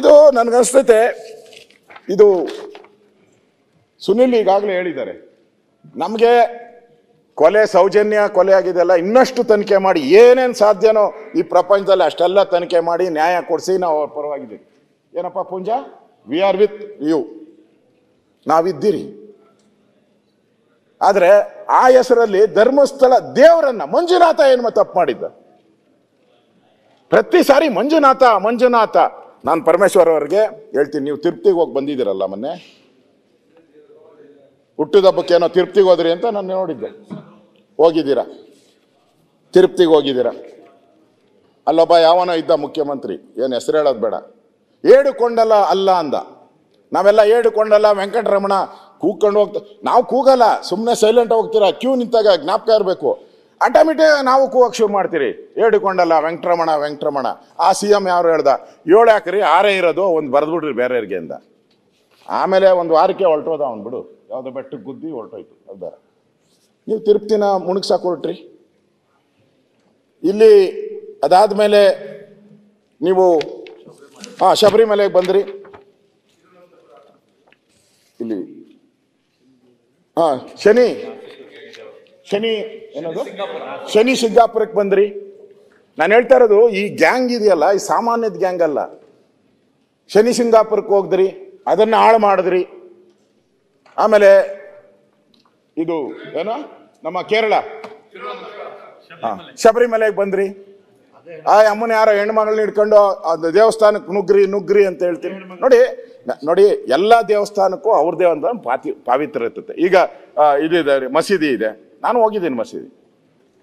ಇದು ನನಗನ್ಸ್ತೈತೆ, ಇದು ಸುನಿಲ್ ಈಗಾಗಲೇ ಹೇಳಿದ್ದಾರೆ, ನಮಗೆ ಕೊಲೆ ಸೌಜನ್ಯ ಕೊಲೆ ಆಗಿದೆಯಲ್ಲ ಇನ್ನಷ್ಟು ತನಿಖೆ ಮಾಡಿ ಏನೇನು ಸಾಧ್ಯನೋ ಈ ಪ್ರಪಂಚದಲ್ಲಿ ಅಷ್ಟೆಲ್ಲ ತನಿಖೆ ಮಾಡಿ ನ್ಯಾಯ ಕೊಡಿಸಿ ನಾವು ಅವ್ರ ಪರವಾಗಿದ್ದೀವಿ. ಏನಪ್ಪ Punja, we are with you, ನಾವಿದ್ದೀರಿ. ಆದರೆ ಆ ಹೆಸರಲ್ಲಿ ಧರ್ಮಸ್ಥಳ ದೇವರನ್ನ ಮಂಜುನಾಥ ಏನು ತಪ್ಪು ಮಾಡಿದ್ದ? ಪ್ರತಿ ಸಾರಿ ಮಂಜುನಾಥ. ನಾನು ಪರಮೇಶ್ವರ್ ಅವರಿಗೆ ಹೇಳ್ತೀನಿ, ನೀವು ತಿರುಪತಿಗೆ ಹೋಗಿ ಬಂದಿದ್ದೀರಲ್ಲ ಮೊನ್ನೆ, ಹುಟ್ಟಿದಬ್ಬಕ್ಕೇನೋ ತಿರುಪತಿಗೆ ಹೋದ್ರಿ ಅಂತ ನಾನು ನೋಡಿದ್ದೆ. ಹೋಗಿದ್ದೀರಾ? ತಿರುಪತಿಗೆ ಹೋಗಿದ್ದೀರಾ? ಅಲ್ಲೊಬ್ಬ ಯಾವನೋ ಇದ್ದ ಮುಖ್ಯಮಂತ್ರಿ, ಏನು ಹೆಸರು ಹೇಳೋದು ಬೇಡ, ಏಡುಕೊಂಡಲ್ಲ ಅಲ್ಲ ಅಂದ. ನಾವೆಲ್ಲ ಏಡುಕೊಂಡಲ್ಲ ವೆಂಕಟರಮಣ ಕೂಗ್ಕೊಂಡು ಹೋಗ್ತಾ, ನಾವು ಕೂಗಲ್ಲ, ಸುಮ್ಮನೆ ಸೈಲೆಂಟ್ ಹೋಗ್ತೀರಾ, ಕ್ಯೂ ನಿಂತಾಗ ಜ್ಞಾಪಕ ಇರಬೇಕು. ಆಟೋಮೆಟಿಕ್ ನಾವು ಕೂಗಕ್ಕೆ ಶುರು ಮಾಡ್ತೀರಿ, ಏಡುಕೊಂಡಲ್ಲ ವೆಂಕಟರಮಣ. ಆ CM ಯಾರು ಹೇಳ್ದ, 7 ಹಾಕ್ರಿ 6 ಇರೋದು, ಒಂದು ಬರೆದ್ಬಿಡ್ರಿ ಬೇರೆಯವ್ರಿಗೆ ಅಂದ. ಆಮೇಲೆ ಒಂದು ವಾರಕ್ಕೆ ಹೊರಟೋದ ಅವ್ನು, ಬಿಡು, ಯಾವುದೋ ಬೆಟ್ಟಕ್ಕೆ ಗುದ್ದಿ ಹೊರಟೋಯ್ತು. ಹೌದಾ? ನೀವು ತಿರುಪ್ತಿನ ಮುಣಗ್ಸಾಕ್ ಹೊರಟ್ರಿ. ಇಲ್ಲಿ ಅದಾದ್ಮೇಲೆ ನೀವು ಶಬರಿಮಲೆಗೆ ಬಂದ್ರಿ. ಇಲ್ಲಿ ಶನಿ ಏನದು ಶನಿ ಸಿಂಗಾಪುರಕ್ಕೆ ಬಂದ್ರಿ. ನಾನು ಹೇಳ್ತಾ ಇರೋದು ಈ ಗ್ಯಾಂಗ್ ಇದೆಯಲ್ಲ, ಈ ಸಾಮಾನ್ಯದ ಗ್ಯಾಂಗ್ ಅಲ್ಲ. ಶನಿ ಸಿಂಗಾಪುರಕ್ಕೆ ಹೋಗಿದ್ರಿ, ಅದನ್ನ ಹಾಳು ಮಾಡಿದ್ರಿ. ಆಮೇಲೆ ಇದು ಏನೋ ನಮ್ಮ ಕೇರಳ ಶಬರಿಮಲೆಗೆ ಬಂದ್ರಿ. ಆ ಅಮ್ಮನ ಯಾರೋ ಹೆಣ್ಮಗಳನ್ನ ಹಿಡ್ಕೊಂಡು ಅದು ದೇವಸ್ಥಾನಕ್ಕೆ ನುಗ್ರಿ ಅಂತ ಹೇಳ್ತೀನಿ. ನೋಡಿ ಎಲ್ಲ ದೇವಸ್ಥಾನಕ್ಕೂ ಅವ್ರದೇ ಒಂದು ಪಾವಿತ್ರ ಇರ್ತದೆ. ಈಗ ಇದಿದೆ, ಮಸೀದಿ ಇದೆ, ನಾನು ಹೋಗಿದ್ದೀನಿ ಮಸೀದಿ.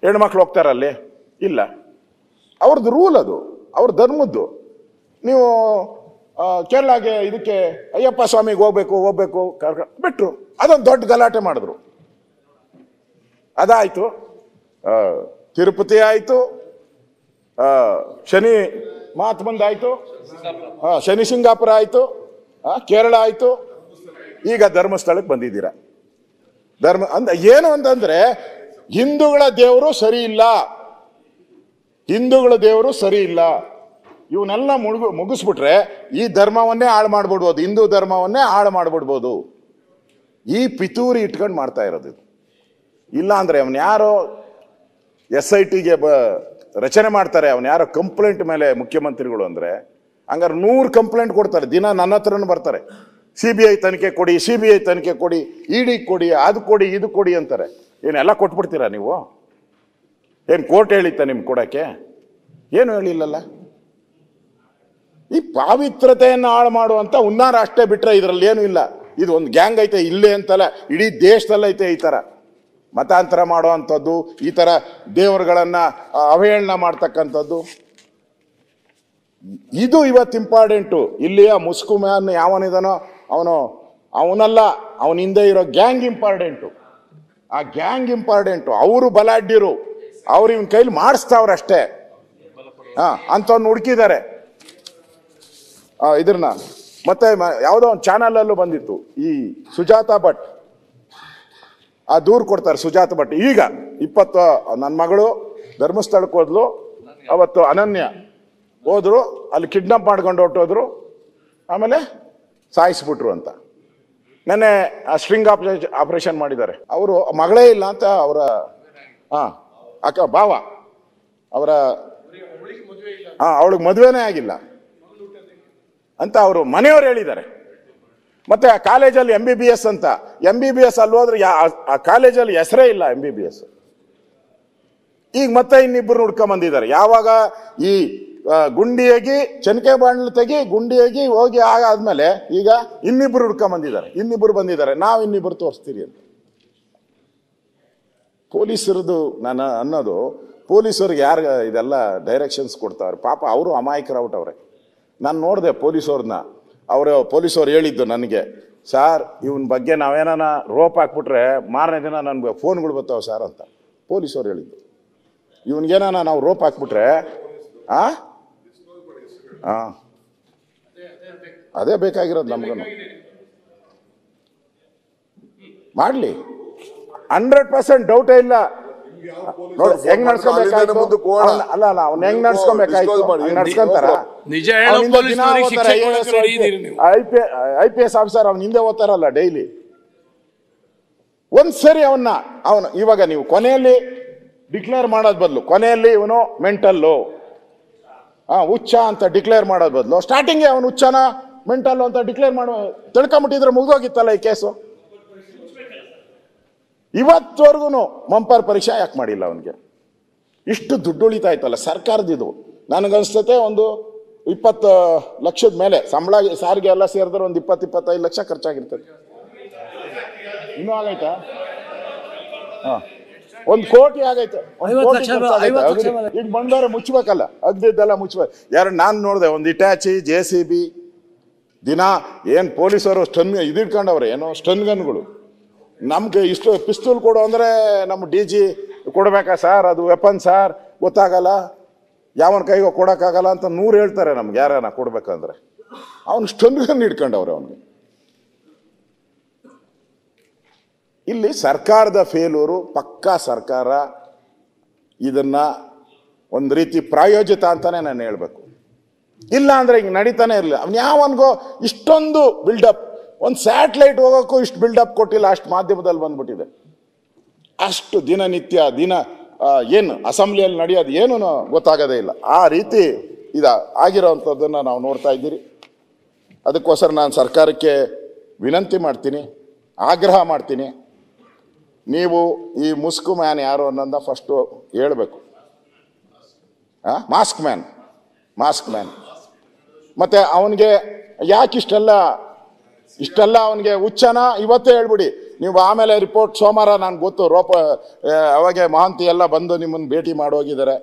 ಹೆಣ್ಮಕ್ಳು ಹೋಗ್ತಾರಲ್ಲಿ? ಇಲ್ಲ, ಅವ್ರದ್ದು ರೂಲ್ ಅದು, ಅವ್ರ ಧರ್ಮದ್ದು. ನೀವು ಕೇರಳಗೆ ಇದಕ್ಕೆ ಅಯ್ಯಪ್ಪ ಸ್ವಾಮಿಗೆ ಹೋಗ್ಬೇಕು ಬಿಟ್ರು. ಅದೊಂದು ದೊಡ್ಡ ಗಲಾಟೆ ಮಾಡಿದ್ರು. ಅದಾಯ್ತು, ತಿರುಪತಿ ಆಯ್ತು, ಶನಿ ಮಹಾತ್ಮಂದ ಆಯ್ತು, ಶನಿ ಸಿಂಗಾಪುರ ಆಯ್ತು, ಕೇರಳ ಆಯ್ತು, ಈಗ ಧರ್ಮಸ್ಥಳಕ್ಕೆ ಬಂದಿದ್ದೀರಾ. ಏನು ಅಂತಂದ್ರೆ ಹಿಂದೂಗಳ ದೇವರು ಸರಿ ಇಲ್ಲ. ಇವನ್ನೆಲ್ಲ ಮುಗಿಸ್ಬಿಟ್ರೆ ಈ ಧರ್ಮವನ್ನೇ ಹಾಳು ಮಾಡ್ಬಿಡ್ಬೋದು, ಹಿಂದೂ ಧರ್ಮವನ್ನೇ ಹಾಳು ಮಾಡ್ಬಿಡ್ಬೋದು. ಈ ಪಿತೂರಿ ಇಟ್ಕೊಂಡು ಮಾಡ್ತಾ ಇರೋದು ಇದು. ಇಲ್ಲ ಅಂದ್ರೆ ಅವನ್ ಯಾರೋ SITಗೆ ರಚನೆ ಮಾಡ್ತಾರೆ, ಅವನ್ ಯಾರೋ ಕಂಪ್ಲೇಂಟ್ ಮೇಲೆ ಮುಖ್ಯಮಂತ್ರಿಗಳು ಅಂದ್ರೆ ಹಂಗಾರೆ 100 ಕಂಪ್ಲೇಂಟ್ ಕೊಡ್ತಾರೆ ದಿನ. ನನ್ನ ಹತ್ರನೂ ಬರ್ತಾರೆ, CBI ತನಿಖೆ ಕೊಡಿ, ED ಕೊಡಿ, ಅದು ಕೊಡಿ, ಇದು ಕೊಡಿ ಅಂತಾರೆ. ಏನೆಲ್ಲ ಕೊಟ್ಬಿಡ್ತೀರಾ ನೀವು? ಏನು ಕೋರ್ಟ್ ಹೇಳಿತ್ತ ನಿಮ್ಗೆ ಕೊಡಕ್ಕೆ? ಏನು ಹೇಳಿಲ್ಲಲ್ಲ. ಈ ಪಾವಿತ್ರತೆಯನ್ನು ಹಾಳು ಮಾಡುವಂತ ಹುನ್ನಾರ ಅಷ್ಟೇ ಬಿಟ್ರೆ ಇದರಲ್ಲಿ ಏನು ಇಲ್ಲ. ಇದು ಒಂದು ಗ್ಯಾಂಗ್ ಐತೆ, ಇಲ್ಲೇ ಅಂತಲ್ಲ, ಇಡೀ ದೇಶದಲ್ಲಿ ಐತೆ ಈ ತರ ಮತಾಂತರ ಮಾಡುವಂಥದ್ದು, ಈ ತರ ದೇವರುಗಳನ್ನ ಅವಹೇಳನ ಮಾಡ್ತಕ್ಕಂಥದ್ದು. ಇದು ಇವತ್ತು ಇಂಪಾರ್ಟೆಂಟು. ಇಲ್ಲಿಯ ಮುಸ್ಕು ಮ್ಯಾನ್ ಯಾವನಿದಾನೋ ಅವನಲ್ಲ, ಅವನ ಹಿಂದೆ ಇರೋ ಗ್ಯಾಂಗ್ ಇಂಪಾರ್ಟೆಂಟು. ಆ ಗ್ಯಾಂಗ್ ಇಂಪಾರ್ಟೆಂಟು. ಅವರು ಬಲಾಢ್ಯರು, ಅವ್ರು ಇವನ್ ಕೈಲಿ ಮಾಡಿಸ್ತಾವ್ರಷ್ಟೇ. ಅಂಥವ್ನು ಹುಡುಕಿದ್ದಾರೆ. ಇದ್ರನ್ನ ಮತ್ತೆ ಯಾವುದೋ ಒಂದು ಚಾನಲಲ್ಲೂ ಬಂದಿತ್ತು, ಈ ಸುಜಾತಾ ಭಟ್ ಆ ದೂರು ಕೊಡ್ತಾರೆ. ಸುಜಾತ ಭಟ್ ಈಗ 20 ನನ್ನ ಮಗಳು ಧರ್ಮಸ್ಥಳಕ್ಕೆ ಹೋದ್ಲು, ಅವತ್ತು ಅನನ್ಯ ಹೋದ್ರು, ಅಲ್ಲಿ ಕಿಡ್ನಾಪ್ ಮಾಡ್ಕೊಂಡು ಹೊರಟೋದ್ರು, ಆಮೇಲೆ ಸಾಯಿಸ್ಬಿಟ್ರು ಅಂತ. ನೆನ್ನೆ ಸ್ಟ್ರಿಂಗ್ ಆಪರೇಷನ್ ಮಾಡಿದ್ದಾರೆ. ಅವರು ಮಗಳೇ ಇಲ್ಲ ಅಂತ ಅವರ ಭಾವ, ಅವಳಿಗೆ ಮದುವೆನೇ ಆಗಿಲ್ಲ ಅಂತ ಅವರು ಮನೆಯವರು ಹೇಳಿದ್ದಾರೆ. ಮತ್ತೆ ಆ ಕಾಲೇಜಲ್ಲಿ MBBS ಅಂತ, MBBS ಅಲ್ಲಿ ಹೋದ್ರೆ ಆ ಕಾಲೇಜಲ್ಲಿ ಹೆಸರೇ ಇಲ್ಲ MBBS. ಈಗ ಮತ್ತೆ ಇನ್ನಿಬ್ಬರು ಹುಡ್ಕೊಂಡ್ ಬಂದಿದ್ದಾರೆ. ಯಾವಾಗ ಈ ಗುಂಡಿಯಾಗಿ ಚನಕೆ ಬಾಣ್ಲು ತೆಗಿ ಗುಂಡಿಯಾಗಿ ಹೋಗಿ ಆದ್ಮೇಲೆ ಈಗ ಇನ್ನಿಬ್ಬರು ಹುಡ್ಕೊಂಡ್ ಬಂದಿದ್ದಾರೆ. ನಾವು ಇನ್ನಿಬ್ಬರು ತೋರಿಸ್ತೀರಿ ಅಂತ. ಪೊಲೀಸರದು ನಾನು ಅನ್ನೋದು, ಪೊಲೀಸರಿಗೆ ಯಾರು ಇದೆಲ್ಲ ಡೈರೆಕ್ಷನ್ಸ್ ಕೊಡ್ತಾವ್ರೆ? ಪಾಪ ಅವರು ಅಮಾಯಕರಾಗ್ಬಿಟ್ಟವ್ರೆ. ನಾನು ನೋಡಿದೆ ಪೊಲೀಸವ್ರನ್ನ, ಪೊಲೀಸವ್ರು ಹೇಳಿದ್ದು ನನಗೆ, ಸಾರ್ ಇವನ್ ಬಗ್ಗೆ ನಾವೇನ ರೋಪ್ ಹಾಕ್ಬಿಟ್ರೆ ಮಾರನೇ ದಿನ ನನ್ಗೆ ಫೋನ್ಗಳು ಬರ್ತಾವೆ ಸರ್ ಅಂತ ಪೊಲೀಸವ್ರು ಹೇಳಿದ್ದು. ಇವನ್ಗೇನ ನಾವು ರೋಪ್ ಹಾಕ್ಬಿಟ್ರೆ ಅದೇ ಬೇಕಾಗಿರೋದು ನಮ್ಗೂ. ಮಾಡಲಿ, 100% ಡೌಟೇ ಇಲ್ಲ. ನೋಡಿ ಹೆಂಗ್ ನಡ್ಸ್ಕೊಬೇಕಾಯ್ತು, ಅಲ್ಲ ಅವ್ನ ಹೆಂಗ್ ನಡ್ಸ್ಕೊಬೇಕಾಯ್ತು ನಡ್ಸ್ಕೊಂತಾರ. IPS ಆಫೀಸರ್ ಅವ್ನ ಹಿಂದೆ ಓದ್ತಾರಲ್ಲ ಡೈಲಿ. ಒಂದ್ಸರಿ ಅವನು ಇವಾಗ ನೀವು ಕೊನೆಯಲ್ಲಿ ಡಿಕ್ಲೇರ್ ಮಾಡೋದ್ ಬದಲು ಕೊನೆಯಲ್ಲಿ ಇವನು ಮೆಂಟಲ್ಲು ಹುಚ್ಚ ಅಂತ ಡಿಕ್ಲೇರ್ ಮಾಡೋದ್ ಬದಲು ಸ್ಟಾರ್ಟಿಂಗ್ ಅವನು ಹುಚ್ಚನ ಮೆಂಟಲ್ಲು ಅಂತ ಡಿಕ್ಲೇರ್ ಮಾಡೋ ತಿಳ್ಕೊಂಬಿಟ್ಟಿದ್ರೆ ಮುಗ್ದೋಗಿತ್ತಲ್ಲ ಈ ಕೇಸು. ಇವತ್ತವರೆಗೂ ಮಂಪರ್ ಪರೀಕ್ಷೆ ಯಾಕೆ ಮಾಡಿಲ್ಲ ಅವನಿಗೆ? ಇಷ್ಟು ದುಡ್ಡು ಉಳಿತಾಯ್ತಲ್ಲ ಸರ್ಕಾರದಿದು. ನನಗನ್ಸ್ತತೆ ಒಂದು 20 ಲಕ್ಷದ ಮೇಲೆ ಸಂಬಳ ಸಾರಿಗೆ ಎಲ್ಲ ಸೇರಿದ್ರೆ ಒಂದು 20-25 ಲಕ್ಷ ಖರ್ಚಾಗಿರ್ತದೆ. ಇನ್ನೂ ಆಗೈತಾ? 1 ಕೋಟಿ ಆಗೈತೆ. ಈಗ ಬಂದವ್ರೆ ಮುಚ್ಚಬೇಕಲ್ಲ, ಅಗ್ದಿದ್ದೆಲ್ಲ ಮುಚ್ಚಬೇಕು. ನಾನು ನೋಡಿದೆ ಒಂದು ಇಟ್ಯಾಚಿ JCB ದಿನ ಏನ್ ಪೊಲೀಸರು ಸ್ಟನ್ ಇದಿಟ್ಕೊಂಡವ್ರೆ, ಏನೋ ಸ್ಟನ್ ಗನ್ಗಳು. ನಮ್ಗೆ ಇಷ್ಟು ಪಿಸ್ತೂಲ್ ಕೊಡು ಅಂದ್ರೆ ನಮ್ಮ DG ಕೊಡ್ಬೇಕಾ ಸರ್, ಅದು ವೆಪನ್ ಸರ್, ಗೊತ್ತಾಗಲ್ಲ, ಯಾವನ ಕೈಗೋ ಕೊಡೋಕ್ಕಾಗಲ್ಲ ಅಂತ 100 ಹೇಳ್ತಾರೆ ನಮ್ಗೆ ಯಾರನ್ನ ಕೊಡ್ಬೇಕಂದ್ರೆ. ಅವನು ಸ್ಟನ್ ಗನ್ ಇಟ್ಕೊಂಡವ್ರೆ ಅವನಿಗೆ. ಇಲ್ಲಿ ಸರ್ಕಾರದ ಫೇಲೂರು ಪಕ್ಕಾ. ಸರ್ಕಾರ ಇದನ್ನ ಒಂದು ರೀತಿ ಪ್ರಾಯೋಜಿತ ಅಂತಾನೆ ನಾನು ಹೇಳ್ಬೇಕು. ಇಲ್ಲ ಅಂದ್ರೆ ಹಿಂಗೆ ನಡೀತಾನೆ ಇರಲಿಲ್ಲ. ಅವ್ನು ಯಾವನ್ಗೋ ಇಷ್ಟೊಂದು ಬಿಲ್ಡಪ್, ಒಂದು ಸ್ಯಾಟಲೈಟ್ ಹೋಗೋಕ್ಕೂ ಇಷ್ಟು ಬಿಲ್ಡಪ್ ಕೊಟ್ಟಿಲ್ಲ, ಅಷ್ಟು ಮಾಧ್ಯಮದಲ್ಲಿ ಬಂದ್ಬಿಟ್ಟಿದೆ. ಅಷ್ಟು ದಿನನಿತ್ಯ ಏನು ಅಸೆಂಬ್ಲಿಯಲ್ಲಿ ನಡೆಯೋದು ಏನೂ ಗೊತ್ತಾಗೋದೇ ಇಲ್ಲ. ಆ ರೀತಿ ಆಗಿರೋವಂಥದ್ದನ್ನು ನಾವು ನೋಡ್ತಾ ಇದ್ದೀರಿ. ಅದಕ್ಕೋಸ್ಕರ ನಾನು ಸರ್ಕಾರಕ್ಕೆ ವಿನಂತಿ ಮಾಡ್ತೀನಿ, ಆಗ್ರಹ ಮಾಡ್ತೀನಿ, ನೀವು ಈ ಮುಸ್ಕು ಮ್ಯಾನ್ ಯಾರು ಅನ್ನೋದನ್ನ ಫಸ್ಟು ಹೇಳಬೇಕು. ಮಾಸ್ಕ್ ಮ್ಯಾನ್ ಮತ್ತೆ ಅವನಿಗೆ ಯಾಕೆ ಇಷ್ಟೆಲ್ಲ ಅವನಿಗೆ ಹುಚ್ಚನ ಇವತ್ತೇ ಹೇಳ್ಬಿಡಿ ನೀವು. ಆಮೇಲೆ ರಿಪೋರ್ಟ್ ಸೋಮವಾರ ನನಗೆ ಗೊತ್ತು, ಅವಾಗೆ ಮಹಾಂತಿ ಎಲ್ಲ ಬಂದು ನಿಮ್ಮನ್ನು ಭೇಟಿ ಮಾಡೋಗಿದ್ದಾರೆ.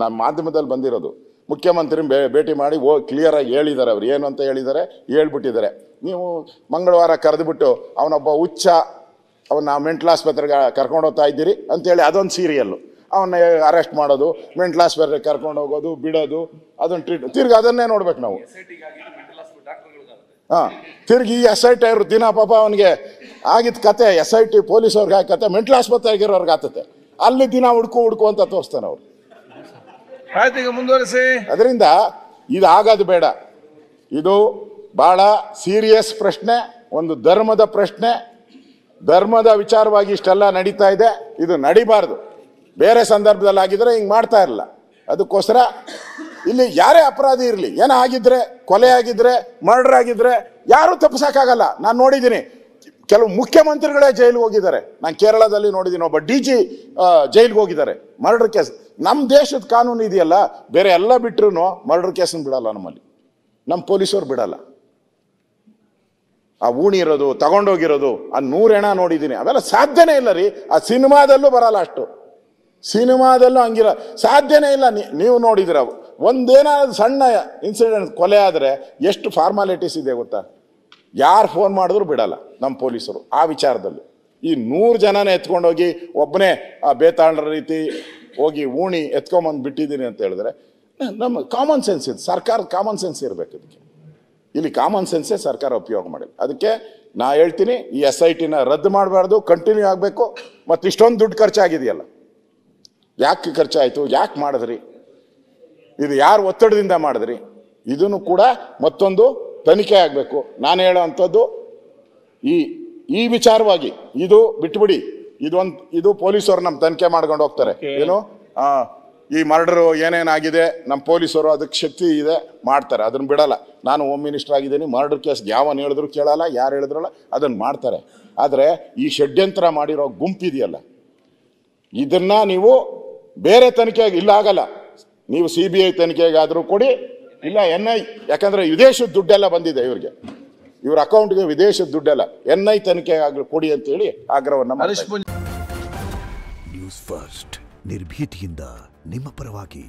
ನಮ್ಮ ಮಾಧ್ಯಮದಲ್ಲಿ ಬಂದಿರೋದು, ಮುಖ್ಯಮಂತ್ರಿ ಭೇಟಿ ಮಾಡಿ ಕ್ಲಿಯರಾಗಿ ಹೇಳಿದ್ದಾರೆ. ಅವ್ರು ಏನು ಅಂತ ಹೇಳಿದ್ದಾರೆ, ಹೇಳ್ಬಿಟ್ಟಿದ್ದಾರೆ. ನೀವು ಮಂಗಳವಾರ ಕರೆದುಬಿಟ್ಟು ಅವನೊಬ್ಬ ಹುಚ್ಚ, ಅವನ್ನ ಮೆಂಟಲ್ ಆಸ್ಪತ್ರೆಗೆ ಕರ್ಕೊಂಡು ಹೋಗ್ತಾ ಇದ್ದೀರಿ ಅಂತೇಳಿ ಅದೊಂದು ಸೀರಿಯಲ್ಲು. ಅವನ್ನ ಅರೆಸ್ಟ್ ಮಾಡೋದು, ಮೆಂಟಲ್ ಆಸ್ಪತ್ರೆಗೆ ಕರ್ಕೊಂಡು ಹೋಗೋದು, ಬಿಡೋದು, ಅದೊಂದು ತಿರ್ಗಿ ಅದನ್ನೇ ನೋಡ್ಬೇಕು ನಾವು. ತಿರ್ಗಿ SIT ಅವ್ರು ದಿನ ಪಾಪ ಅವನಿಗೆ ಆಗಿದ್ದ ಕತೆ, SIT ಪೊಲೀಸವ್ರಿಗೆ ಆಗ ಕತೆ, ಮೆಂಟಲ್ ಆಸ್ಪತ್ರೆಗಿರೋರ್ಗೆ ಆಗ್ತತೆ. ಅಲ್ಲಿ ದಿನ ಹುಡ್ಕು ಅಂತ ತೋರಿಸ್ತಾನೆ ಅವ್ರು. ಈಗ ಮುಂದುವರಿಸಿ. ಅದರಿಂದ ಇದು ಆಗೋದು ಬೇಡ. ಇದು ಬಹಳ ಸೀರಿಯಸ್ ಪ್ರಶ್ನೆ, ಒಂದು ಧರ್ಮದ ಪ್ರಶ್ನೆ. ಧರ್ಮದ ವಿಚಾರವಾಗಿ ಇಷ್ಟೆಲ್ಲ ನಡೀತಾ ಇದೆ, ಇದು ನಡಿಬಾರ್ದು. ಬೇರೆ ಸಂದರ್ಭದಲ್ಲಿ ಆಗಿದ್ರೆ ಹಿಂಗೆ ಮಾಡ್ತಾ ಇರಲಿಲ್ಲ. ಅದಕ್ಕೋಸ್ಕರ ಇಲ್ಲಿ ಯಾರೇ ಅಪರಾಧಿ ಇರಲಿ, ಏನೋ ಆಗಿದ್ರೆ, ಕೊಲೆ ಆಗಿದ್ರೆ, ಮರ್ಡರ್ ಆಗಿದ್ರೆ ಯಾರೂ ತಪ್ಪಿಸಕ್ಕಾಗಲ್ಲ. ನಾನು ನೋಡಿದ್ದೀನಿ, ಕೆಲವು ಮುಖ್ಯಮಂತ್ರಿಗಳೇ ಜೈಲಿಗೆ ಹೋಗಿದ್ದಾರೆ. ನಾನು ಕೇರಳದಲ್ಲಿ ನೋಡಿದ್ದೀನಿ, ಒಬ್ಬ DG ಜೈಲಿಗೆ ಹೋಗಿದ್ದಾರೆ ಮರ್ಡರ್ ಕೇಸ್. ನಮ್ಮ ದೇಶದ ಕಾನೂನು ಇದೆಯಲ್ಲ, ಬೇರೆ ಎಲ್ಲ ಬಿಟ್ಟರು ಮರ್ಡರ್ ಕೇಸನ್ನು ಬಿಡಲ್ಲ ನಮ್ಮಲ್ಲಿ, ನಮ್ಮ ಪೊಲೀಸರು ಬಿಡಲ್ಲ. ಆ ಊಣಿ ಇರೋದು, ತಗೊಂಡೋಗಿರೋದು, ಆ 100 ಹೆಣ ನೋಡಿದ್ದೀನಿ. ಅವೆಲ್ಲ ಸಾಧ್ಯನೇ ಇಲ್ಲ ರೀ. ಆ ಸಿನಿಮಾದಲ್ಲೂ ಬರಲ್ಲ, ಅಷ್ಟು ಸಿನಿಮಾದಲ್ಲೂ ಹಂಗಿರ ಸಾಧ್ಯನೇ ಇಲ್ಲ. ನೀವು ನೋಡಿದಿರ, ಒಂದೇನಾದ್ರು ಸಣ್ಣ ಇನ್ಸಿಡೆಂಟ್ ಕೊಲೆ ಆದರೆ ಎಷ್ಟು ಫಾರ್ಮಾಲಿಟೀಸ್ ಇದೆ ಗೊತ್ತಾ? ಯಾರು ಫೋನ್ ಮಾಡಿದ್ರು ಬಿಡಲ್ಲ ನಮ್ಮ ಪೊಲೀಸರು ಆ ವಿಚಾರದಲ್ಲಿ. ಈ 100 ಜನನ ಎತ್ಕೊಂಡೋಗಿ ಒಬ್ಬನೇ ಬೇತಾಳರ ರೀತಿ ಹೋಗಿ ಊಣಿ ಎತ್ಕೊಂಬಂದು ಬಿಟ್ಟಿದ್ದೀನಿ ಅಂತ ಹೇಳಿದ್ರೆ ನಮ್ಮ ಕಾಮನ್ ಸೆನ್ಸ್ ಇದೆ. ಸರ್ಕಾರದ ಕಾಮನ್ ಸೆನ್ಸ್ ಇರಬೇಕು ಇದಕ್ಕೆ. ಇಲ್ಲಿ ಕಾಮನ್ ಸೆನ್ಸೇ ಸರ್ಕಾರ ಉಪಯೋಗ ಮಾಡಿಲ್ಲ. ಅದಕ್ಕೆ ನಾ ಹೇಳ್ತೀನಿ, ಈ SITನ ರದ್ದು ಮಾಡಬಾರ್ದು, ಕಂಟಿನ್ಯೂ ಆಗಬೇಕು. ಮತ್ತು ಇಷ್ಟೊಂದು ದುಡ್ಡು ಖರ್ಚಾಗಿದೆಯಲ್ಲ, ಯಾಕೆ ಖರ್ಚಾಯಿತು, ಯಾಕೆ ಮಾಡಿದ್ರಿ, ಇದು ಯಾರು ಒತ್ತಡದಿಂದ ಮಾಡಿದ್ರಿ, ಇದನ್ನು ಕೂಡ ಮತ್ತೊಂದು ತನಿಖೆ ಆಗಬೇಕು. ನಾನು ಹೇಳೋ ಅಂಥದ್ದು ಈ ವಿಚಾರವಾಗಿ ಇದು ಬಿಟ್ಬಿಡಿ. ಇದು ಪೊಲೀಸರು ನಮ್ಮ ತನಿಖೆ ಮಾಡ್ಕೊಂಡು ಹೋಗ್ತಾರೆ. ಏನು ಈ ಮರ್ಡರು ಏನೇನಾಗಿದೆ ನಮ್ಮ ಪೊಲೀಸರು ಅದಕ್ಕೆ ಶಕ್ತಿ ಇದೆ ಮಾಡ್ತಾರೆ, ಅದನ್ನು ಬಿಡಲ್ಲ. ನಾನು ಹೋಮ್ ಮಿನಿಸ್ಟರ್ ಆಗಿದ್ದೀನಿ, ಮರ್ಡರ್ ಕೇಸ್ ಯಾವನು ಹೇಳಿದ್ರು ಕೇಳಲ್ಲ, ಯಾರು ಹೇಳಿದ್ರಲ್ಲ ಅದನ್ನು ಮಾಡ್ತಾರೆ. ಆದರೆ ಈ ಷಡ್ಯಂತ್ರ ಮಾಡಿರೋ ಗುಂಪಿದೆಯಲ್ಲ, ಇದನ್ನ ನೀವು ಬೇರೆ ತನಿಖೆಗೆ ಇಲ್ಲ ಆಗಲ್ಲ. ನೀವು CBI ತನಿಖೆಗಾದರೂ ಕೊಡಿ, ಇಲ್ಲ NI, ಯಾಕಂದರೆ ವಿದೇಶದ ದುಡ್ಡೆಲ್ಲ ಬಂದಿದೆ ಇವ್ರಿಗೆ, ಇವ್ರ ಅಕೌಂಟ್ಗೆ ವಿದೇಶದ ದುಡ್ಡೆಲ್ಲ, NI ತನಿಖೆ ಕೊಡಿ ಅಂತೇಳಿ ಆಗ್ರಹವನ್ನು ಮಾಡ್ತಾರೆ. ನ್ಯೂಸ್ ಫಸ್ಟ್, ನಿರ್ಭೀತಿಯಿಂದ ನಿಮ್ಮ ಪರವಾಗಿ.